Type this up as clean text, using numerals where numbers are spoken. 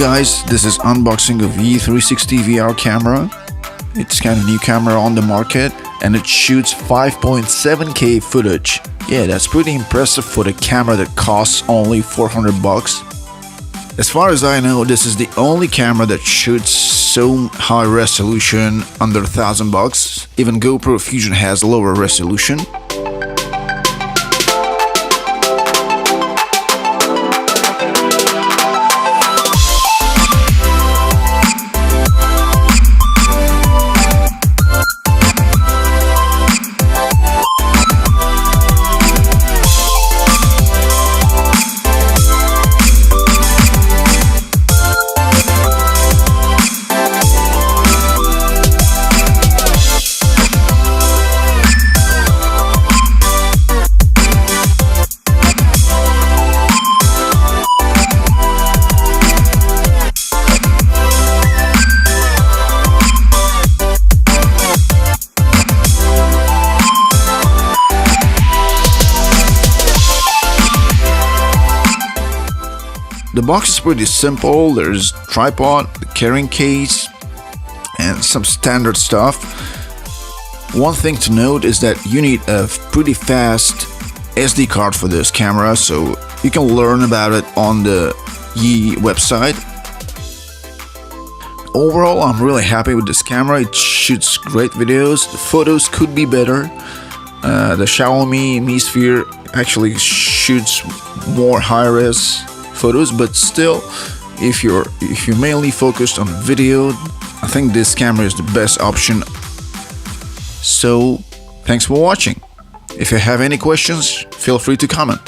guys, this is unboxing of V360 VR camera. It's kind of new camera on the market and it shoots 5.7K footage. Yeah, that's pretty impressive for the camera that costs only $400. As far as I know, this is the only camera that shoots so high resolution under $1,000. Even GoPro Fusion has lower resolution. The box is pretty simple. There's tripod, the carrying case, and some standard stuff. One thing to note is that you need a pretty fast SD card for this camera, so you can learn about it on the Yi website. Overall, I'm really happy with this camera. It shoots great videos. The photos could be better. The Xiaomi Mi Sphere actually shoots more high-res photos, but still, if you're mainly focused on video, I think this camera is the best option. So thanks for watching. If you have any questions, feel free to comment.